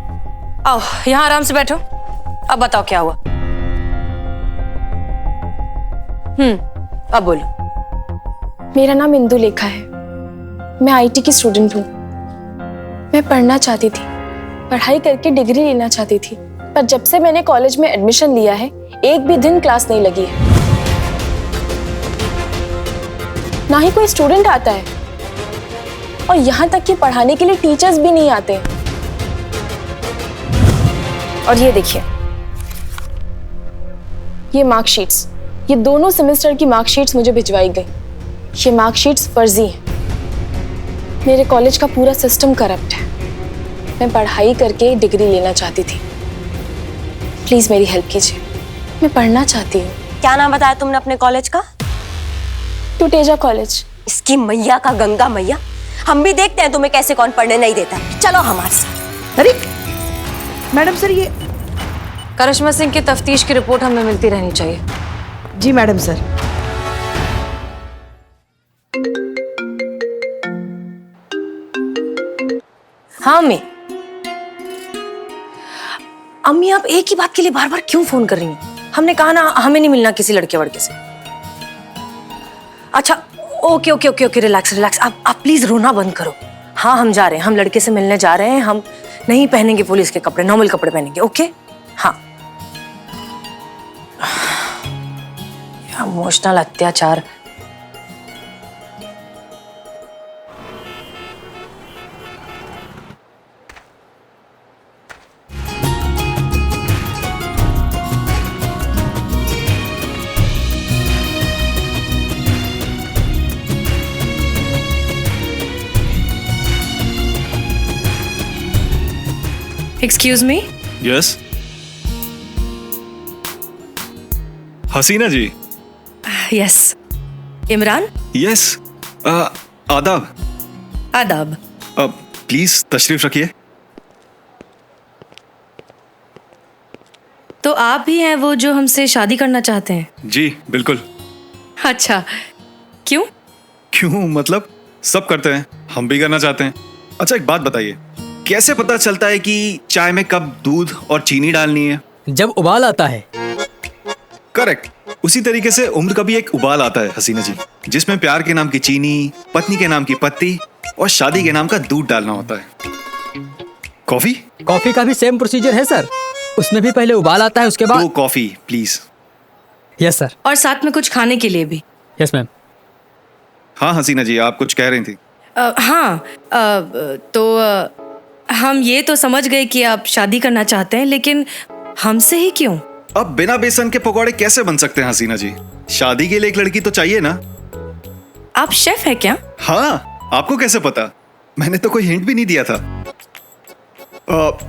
आओ यहाँ आराम से बैठो। अब बताओ क्या हुआ। अब बोलो। मेरा नाम इंदु लेखा है, मैं IT की स्टूडेंट हूँ। मैं पढ़ना चाहती थी, पढ़ाई करके डिग्री लेना चाहती थी, पर जब से मैंने कॉलेज में एडमिशन लिया है एक भी दिन क्लास नहीं लगी है, ना ही कोई स्टूडेंट आता है, और यहाँ तक कि पढ़ाने के लिए टीचर्स भी नहीं आते। और ये देखिए, ये मार्कशीट्स, ये दोनों सेमेस्टर की मार्कशीट्स मुझे भिजवाई गई। ये मार्कशीट्स फर्जी हैं। मेरे कॉलेज का पूरा सिस्टम करप्ट है। मैं पढ़ाई करके डिग्री लेना चाहती थी, प्लीज मेरी हेल्प कीजिए, मैं पढ़ना चाहती हूँ। क्या नाम बताया तुमने अपने कॉलेज का? टुटेजा कॉलेज। इसकी मैया का गंगा मैया, हम भी देखते हैं तुम्हें कैसे कौन पढ़ने नहीं देता। चलो हमारे साथ। अरे मैडम सर, ये करिश्मा सिंह की तफ्तीश की रिपोर्ट हमें मिलती रहनी चाहिए। जी मैडम सर। हाँ अम्मी। अम्मी आप एक ही बात के लिए बार बार क्यों फोन कर रही हैं? हमने कहा ना हमें नहीं मिलना किसी लड़के वड़के से। अच्छा okay okay okay okay, relax relax. आप प्लीज रोना बंद करो। हाँ हम जा रहे हैं, हम लड़के से मिलने जा रहे हैं। हम नहीं पहनेंगे पुलिस के कपड़े, नॉर्मल कपड़े पहनेंगे। ओके हाँ। इमोशनल अत्याचार। Excuse me. यस हसीना जी। यस इमरान। यस आदाब। आदाब। प्लीज तशरीफ रखिए। तो आप ही हैं वो जो हमसे शादी करना चाहते हैं? जी बिल्कुल। अच्छा क्यों? क्यों मतलब सब करते हैं, हम भी करना चाहते हैं। अच्छा एक बात बताइए, कैसे पता चलता है कि चाय में कब दूध और चीनी डालनी है? जब उबाल आता है। करेक्ट। उसी तरीके से उम्र का भी एक उबाल आता है हसीना जी, जिसमें प्यार के नाम की चीनी, पत्नी के नाम की पत्ती और शादी के नाम का दूध डालना होता है। कॉफी? कॉफी का भी सेम प्रोसीजर है सर, उसमें भी पहले उबाल आता है, उसके बाद। 2 कॉफी प्लीज। Yes sir. और साथ में कुछ खाने के लिए भी। Yes ma'am. हाँ हसीना जी आप कुछ कह रही थी। हम ये तो समझ गए कि आप शादी करना चाहते हैं, लेकिन हमसे ही क्यों? अब बिना बेसन के पकौड़े कैसे बन सकते हैं हसीना जी? शादी के लिए एक लड़की तो चाहिए ना। आप शेफ है क्या? हाँ, आपको कैसे पता? मैंने तो कोई हिंट भी नहीं दिया था।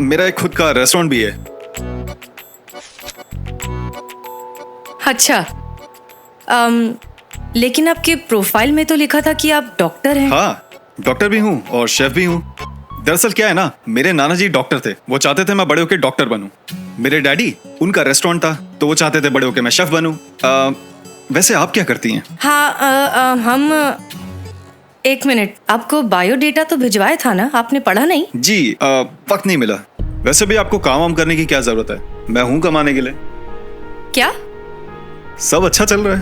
मेरा एक खुद का रेस्टोरेंट भी है। अच्छा लेकिन आपके प्रोफाइल में तो लिखा था कि आप डॉक्टर हैं। हाँ डॉक्टर भी हूँ और शेफ भी हूँ। दरअसल क्या है ना, मेरे नाना जी डॉक्टर थे, वो चाहते थे मैं बड़े होकर डॉक्टर बनूं। मेरे डैडी, उनका रेस्टोरेंट था, तो वो चाहते थे बड़े होकर मैं शेफ बनूं। वैसे आप क्या करती हैं? हाँ हम एक मिनट, आपको बायोडेटा तो भिजवाया था ना, आपने पढ़ा नहीं? जी वक्त नहीं मिला। वैसे भी आपको काम वाम करने की क्या जरूरत है, मैं हूँ कमाने के लिए। क्या? सब अच्छा चल रहा है।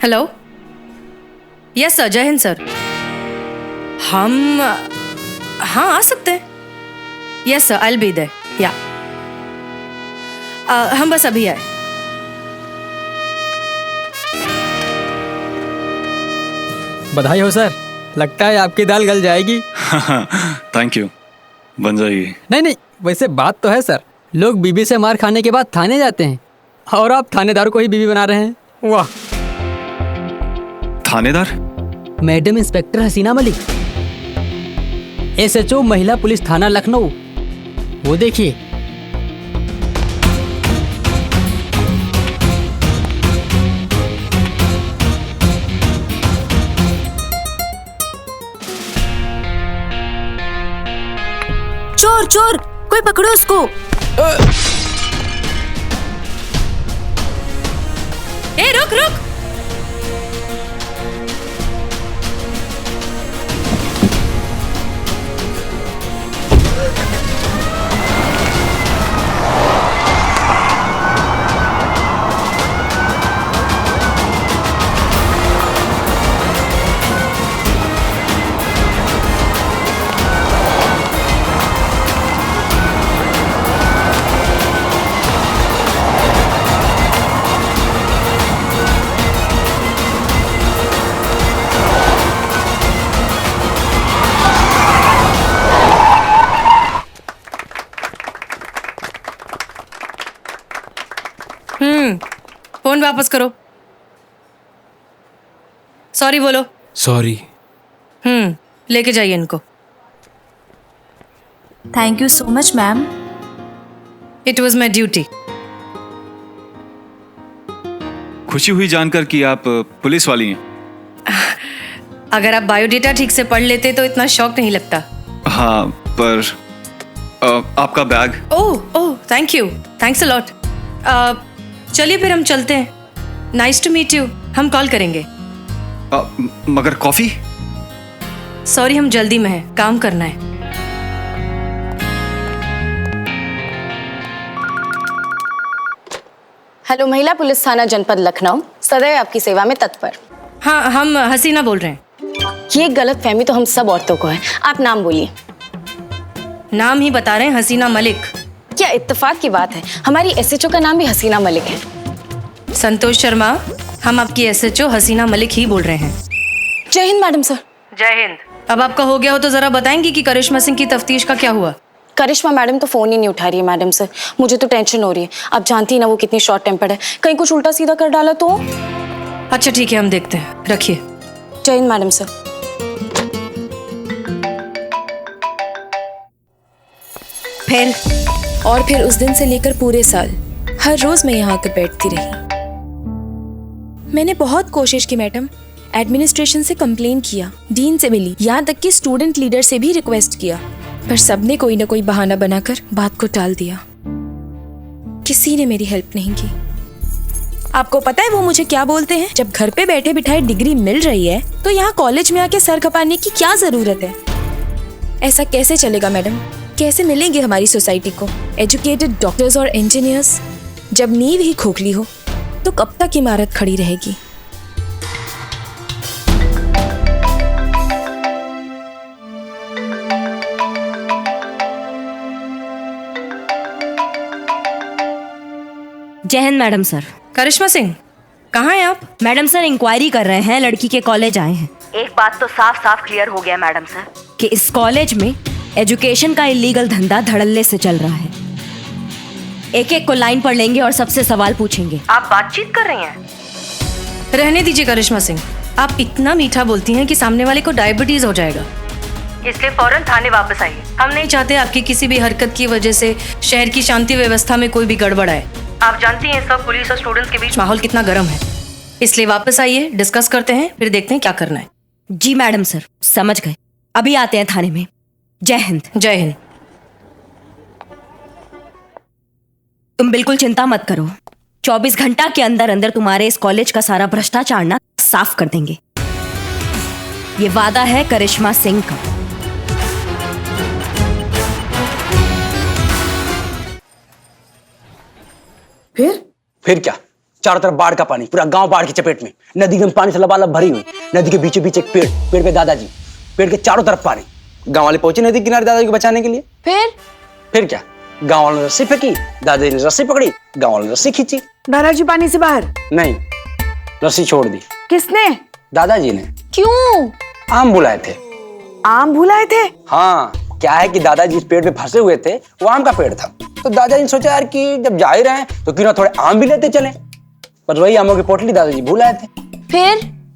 हेलो यस सर, जय हिंद सर। हम हाँ आ सकते हैं। Yes sir, I will be there. या हम बस अभी आए। बधाई हो सर, लगता है आपकी दाल गल जाएगी। थैंक यू, बन जाएगी। नहीं, वैसे बात तो है सर, लोग बीबी से मार खाने के बाद थाने जाते हैं, और आप थानेदार को ही बीबी बना रहे हैं। वाह। थानेदार? मैडम इंस्पेक्टर हसीना मलिक, SHO महिला पुलिस थाना लखनऊ। वो देखिए। चोर चोर, कोई पकड़ो उसको। फोन वापस करो। सॉरी बोलो। सॉरी। लेके जाइए इनको। Thank you so much ma'am. It was my duty. खुशी हुई जानकर कि आप पुलिस वाली हैं। अगर आप बायोडेटा ठीक से पढ़ लेते तो इतना शौक नहीं लगता। हाँ, पर आपका bag. Oh thank you, thanks a lot. चलिए फिर हम चलते हैं। Nice to meet you. हम कॉल करेंगे। मगर कॉफी? सॉरी, हम जल्दी में हैं, काम करना है। हेलो, महिला पुलिस थाना जनपद लखनऊ, सदैव आपकी सेवा में तत्पर। हाँ, हम हसीना बोल रहे हैं। ये गलत फहमी तो हम सब औरतों को है। आप नाम बोलिए। नाम ही बता रहे हैं, हसीना मलिक। क्या इत्तेफाक की बात है, हमारी एसएचओ का नाम भी हसीना मलिक है। संतोष शर्मा, हम आपकी एसएचओ हसीना मलिक ही बोल रहे हैं। जय हिंद मैडम सर। जय हिंद। अब आपका हो गया हो तो जरा बताएंगी कि करिश्मा सिंह की तफ्तीश का क्या हुआ? करिश्मा मैडम तो फोन ही नहीं उठा रही है मैडम सर। मुझे तो टेंशन हो रही है। आप जानती है ना वो कितनी शॉर्ट टेम्पर्ड है, कहीं कुछ उल्टा सीधा कर डाला तो। अच्छा ठीक है, हम देखते हैं, रखिए। जय हिंद मैडम सर। फिर उस दिन से लेकर पूरे साल हर रोज मैं यहाँ आकर बैठती रही। मैंने बहुत कोशिश की मैडम, एडमिनिस्ट्रेशन से कंप्लेन किया, डीन से मिली, यहाँ तक कि स्टूडेंट लीडर से भी रिक्वेस्ट किया, पर सबने कोई ना कोई बहाना बनाकर बात को टाल दिया। किसी ने मेरी हेल्प नहीं की। आपको पता है वो मुझे क्या बोलते हैं? जब घर पे बैठे बिठाए डिग्री मिल रही है तो यहाँ कॉलेज में आके सर खपाने की क्या जरूरत है? ऐसा कैसे चलेगा मैडम? कैसे मिलेंगे हमारी सोसाइटी को एजुकेटेड डॉक्टर्स और इंजीनियर्स? जब नींव ही खोखली हो तो कब तक इमारत खड़ी रहेगी? जय हिंद मैडम सर। करिश्मा सिंह, कहाँ हैं आप? मैडम सर इंक्वायरी कर रहे हैं, लड़की के कॉलेज आए हैं। एक बात तो साफ साफ क्लियर हो गया मैडम सर कि इस कॉलेज में एजुकेशन का इलीगल धंधा धड़ल्ले से चल रहा है। एक एक को लाइन पर लेंगे और सबसे सवाल पूछेंगे। आप बातचीत कर रही हैं? रहने दीजिए करिश्मा सिंह, आप इतना मीठा बोलती हैं कि सामने वाले को डायबिटीज हो जाएगा, इसलिए फौरन थाने वापस आइए। हम नहीं चाहते आपकी किसी भी हरकत की वजह से शहर की शांति व्यवस्था में कोई भी गड़बड़ आए। आप जानती हैं सब पुलिस और स्टूडेंट्स के बीच माहौल कितना गर्म है, इसलिए वापस आइए, डिस्कस करते हैं, फिर देखते हैं क्या करना है। जी मैडम सर, समझ गए। अभी आते हैं थाने में। जय हिंद। जय हिंद। तुम बिल्कुल चिंता मत करो, 24 घंटा के अंदर अंदर तुम्हारे इस कॉलेज का सारा भ्रष्टाचार ना साफ कर देंगे। ये वादा है करिश्मा सिंह का। फिर क्या? चारों तरफ बाढ़ का पानी, पूरा गांव बाढ़ की चपेट में, नदी में पानी से लबालब भरी हुई। नदी के बीचों बीच एक पेड़, पेड़ पे दादाजी, पेड़ के चारों तरफ पानी। गांव वाले पहुंचे नदी किनारे दादाजी को बचाने के लिए। फिर क्या? गांव वालों ने रस्सी फेंकी, दादाजी ने रस्सी पकड़ी, गांव वालों ने रस्सी खींची। दादाजी पानी से बाहर नहीं, रस्सी छोड़ दी। किसने? दादाजी ने। क्यों? आम बुलाए थे। आम भुलाए थे? हाँ, क्या है कि दादाजी इस पेड़ पे फंसे हुए थे, वो आम का पेड़ था, तो दादाजी ने सोचा यार कि जब जा ही रहे हैं तो क्यों ना थोड़े आम भी लेते चलें। पर वही आमों की पोटली दादाजी भूल आए थे।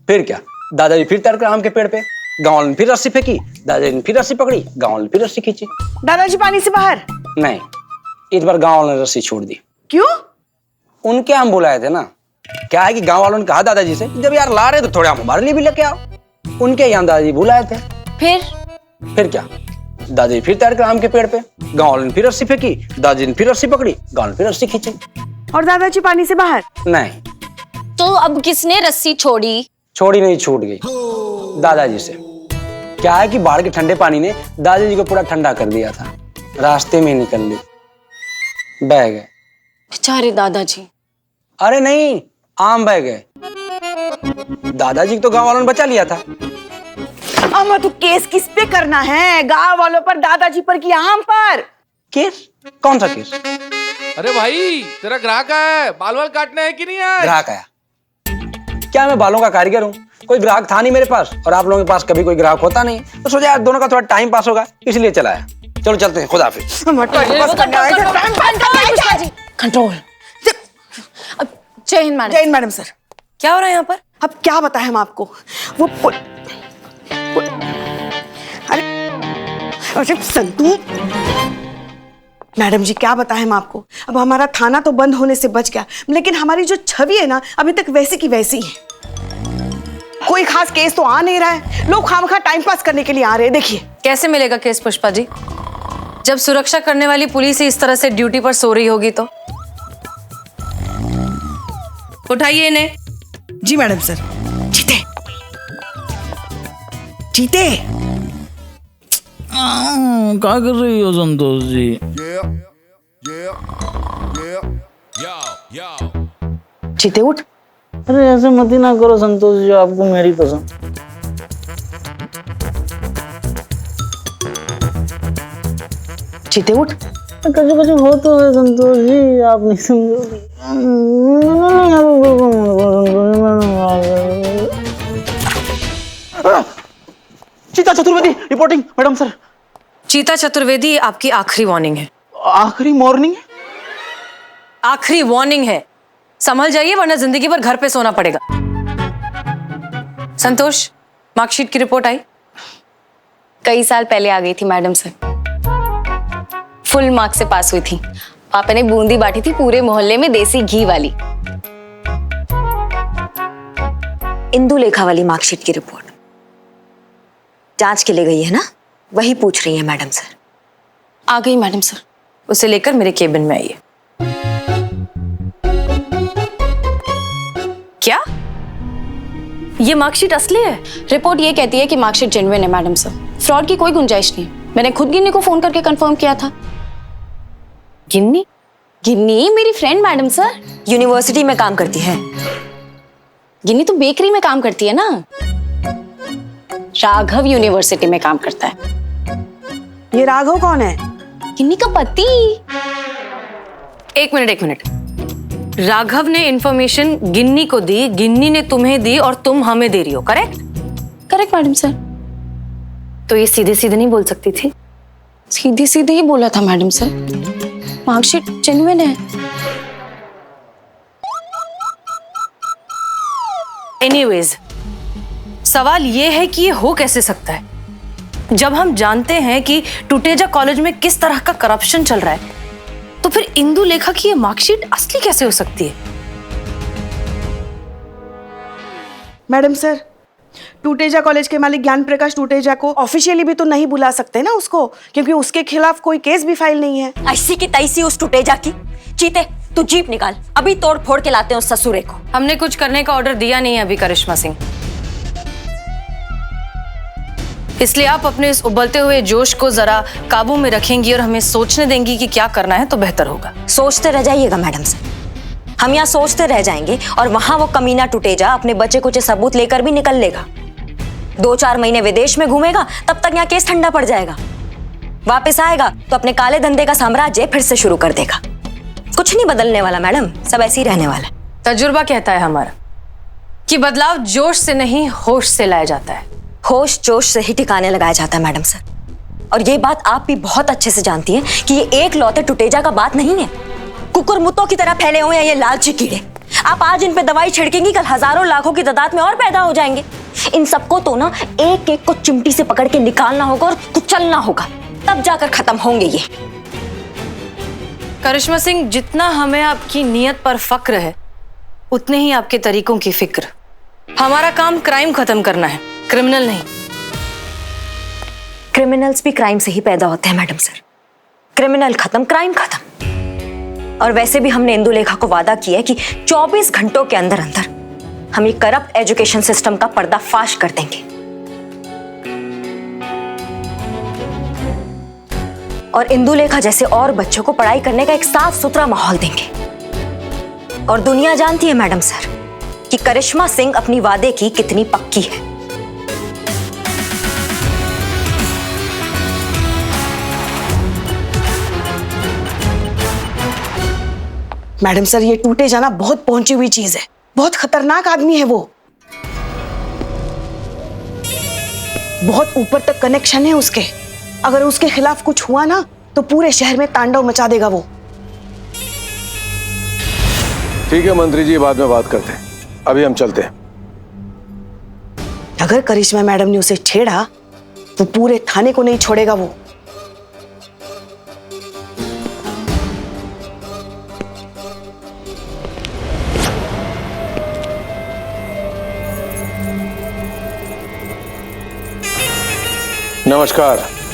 फिर क्या? दादाजी फिर तैर कर आम के पेड़ पे, गांव वालों ने फिर रस्सी फेंकी, दादाजी ने फिर रस्सी पकड़ी, गांव वालों ने फिर रस्सी खींची। दादाजी पानी से बाहर? नहीं, इस बार गांव वालों ने रस्सी छोड़ दी। क्यों? उनके आम बुलाए थे ना। क्या है कि गांव वालों ने कहा दादाजी से जब यार ला रहे तो थोड़े आम हमारे लिए भी लेके आओ। उनके यहाँ दादाजी बुलाए थे। फिर क्या? दादाजी फिर तैर कर आम के पेड़ पे, गांव वालों ने फिर रस्सी फेंकी, दादाजी ने फिर रस्सी पकड़ी, गांव वालों ने फिर रस्सी खींची। और दादाजी पानी से बाहर? नहीं। तो अब किसने रस्सी छोड़ी? छोड़ी नहीं, छूट गई दादाजी से। क्या है कि बाढ़ के ठंडे पानी ने दादाजी को पूरा ठंडा कर दिया था, रास्ते में निकल ली, बह गए बेचारे दादाजी। अरे नहीं, आम बह गए। दादाजी को तो गांव वालों ने बचा लिया था। अम्मा तो केस किस पे करना है? गांव वालों पर, दादाजी पर कि आम पर? केस? कौन सा केस? अरे भाई, तेरा ग्राहक है, बाल वाल काटने है कि नहीं है? ग्राहक आया? क्या मैं बालों का कारीगर हूँ? कोई ग्राहक था नहीं मेरे पास, और आप लोगों के पास कभी कोई ग्राहक होता नहीं, तो सोचा यार दोनों का थोड़ा टाइम पास होगा, इसलिए चलाया। चलो चलते हैं, खुदा हाफिज। कंट्रोल। जय हिंद मैडम। जय हिंद मैडम सर। क्या हो रहा है यहाँ पर? अब क्या बताएं हम आपको, वो अरे संतू मैडम जी, क्या बताएं हम आपको। अब हमारा थाना तो बंद होने से बच गया, लेकिन हमारी जो छवि है ना अभी तक वैसी की वैसी है। कोई खास केस तो आ नहीं रहा है, लोग खामखा टाइम पास करने के लिए आ रहे हैं। देखिए कैसे मिलेगा केस पुष्पा जी, जब सुरक्षा करने वाली पुलिस ही इस तरह से ड्यूटी पर सो रही होगी तो। उठाइए इन्हें। जी मैडम सर। जीते जीते क्या कर रही हो संतोष जी? जीते उठ। अरे ऐसे मत ही ना करो संतोष जी, आपको मेरी पसंद। जीते उठ। कुछ कुछ हो तो है संतोष जी, आप नहीं समझोगे। चीता चतुर्वेदी रिपोर्टिंग मैडम सर। चीता चतुर्वेदी, आपकी आखिरी वार्निंग है। आखिरी मॉर्निंग? आखिरी वार्निंग है, संभल जाइए वरना जिंदगी भर घर पे सोना पड़ेगा। संतोष, मार्कशीट की रिपोर्ट आई? कई साल पहले आ गई थी मैडम सर, फुल मार्क्स से पास हुई थी। पापा ने बूंदी बांटी थी पूरे मोहल्ले में, देसी घी वाली। इंदुलेखा वाली मार्कशीट की रिपोर्ट जांच के लिए गई है ना, वही पूछ रही है मैडम सर। आ गई मैडम सर। उसे लेकर मेरे केबिन में आइए। क्या ये मार्कशीट असली है? रिपोर्ट ये कहती है कि मार्कशीट जेन्युइन है मैडम सर, फ्रॉड की कोई गुंजाइश नहीं है। मैंने खुद गिन्नी को फोन करके कंफर्म किया था। गिन्नी? गिन्नी मेरी फ्रेंड मैडम सर, यूनिवर्सिटी में काम करती है। गिन्नी तो बेकरी में काम करती है ना, राघव यूनिवर्सिटी में काम करता है। ये राघव कौन है? गिन्नी का पति। एक मिनट, राघव ने इंफॉर्मेशन गिन्नी को दी, गिन्नी ने तुम्हें दी और तुम हमें दे रही हो, करेक्ट? Correct madam sir. तो ये सीधे सीधे नहीं बोल सकती थी? सीधे सीधे ही बोला था मैडम सर, मार्कशीट जेन्युइन है। एनीवेज, सवाल ये है कि ये हो कैसे सकता है जब हम जानते हैं कि टुटेजा कॉलेज में किस तरह का करप्शन चल रहा है, तो फिर इंदुलेखा की ये मार्कशीट असली कैसे हो सकती है? मैडम सर, टूटेजा कॉलेज के मालिक ज्ञान प्रकाश टूटेजा को ऑफिशियली भी तो नहीं बुला सकते ना उसको, क्योंकि उसके खिलाफ कोई केस भी फाइल नहीं है। ऐसी की तैसी उस टूटेजा की। चीते, तू जीप निकाल, अभी तोड़ फोड़ के लाते हैं उस ससुरे को। हमने कुछ करने का ऑर्डर दिया नहीं है अभी करिश्मा सिंह, इसलिए आप अपने इस उबलते हुए जोश को जरा काबू में रखेंगी और हमें सोचने देंगी कि क्या करना है तो बेहतर होगा। सोचते रह जाइएगा मैडम सर, हम यहाँ सोचते रह जाएंगे और वहां वो कमीना टूटेजा अपने बच्चे कुछ सबूत लेकर भी निकल लेगा। 2-4 महीने विदेश में घूमेगा, तब तक यहाँ केस ठंडा पड़ जाएगा। वापस आएगा तो अपने काले धंधे का साम्राज्य फिर से शुरू कर देगा। कुछ नहीं बदलने वाला मैडम, सब ऐसे ही रहने वाला। तजुर्बा कहता है हमारा कि बदलाव जोश से नहीं होश से लाया जाता है। होश जोश से ही ठिकाने लगाया जाता है मैडम सर, और ये बात आप भी बहुत अच्छे से जानती हैं कि ये एक लौते टुटेजा का बात नहीं है। कुकुर मुत्तों की तरह फैले हुए हैं ये लालची कीड़े। आप आज इन पे दवाई छिड़केंगी, कल हजारों लाखों की तादाद में और पैदा हो जाएंगे। इन सबको तो ना एक एक को चिमटी से पकड़ के निकालना होगा और कुचलना होगा, तब जाकर खत्म होंगे ये। करिश्मा सिंह, जितना हमें आपकी नीयत पर फक्र है उतने ही आपके तरीकों की फिक्र। हमारा काम क्राइम खत्म करना है, क्रिमिनल नहीं। क्रिमिनल्स भी क्राइम से ही पैदा होते हैं मैडम सर। क्रिमिनल खत्म, क्राइम खत्म। और वैसे भी हमने इंदुलेखा को वादा किया है कि 24 घंटों के अंदर अंदर हम ये करप्ट एजुकेशन सिस्टम का पर्दाफाश कर देंगे। और इंदुलेखा जैसे और बच्चों को पढ़ाई करने का एक साफ सुथरा माहौल देंगे। और दुनिया जानती है मैडम सर कि करिश्मा सिंह अपनी वादे की कितनी पक्की है। मैडम सर, ये टूटे जाना बहुत पहुंची हुई चीज है, बहुत खतरनाक आदमी है वो। बहुत ऊपर तक कनेक्शन है उसके। अगर उसके खिलाफ कुछ हुआ ना तो पूरे शहर में तांडव मचा देगा वो। ठीक है मंत्री जी, बाद में बात करते हैं, अभी हम चलते हैं। अगर करिश्मा मैडम ने उसे छेड़ा तो पूरे थाने को नहीं छोड़ेगा वो। नमस्कार।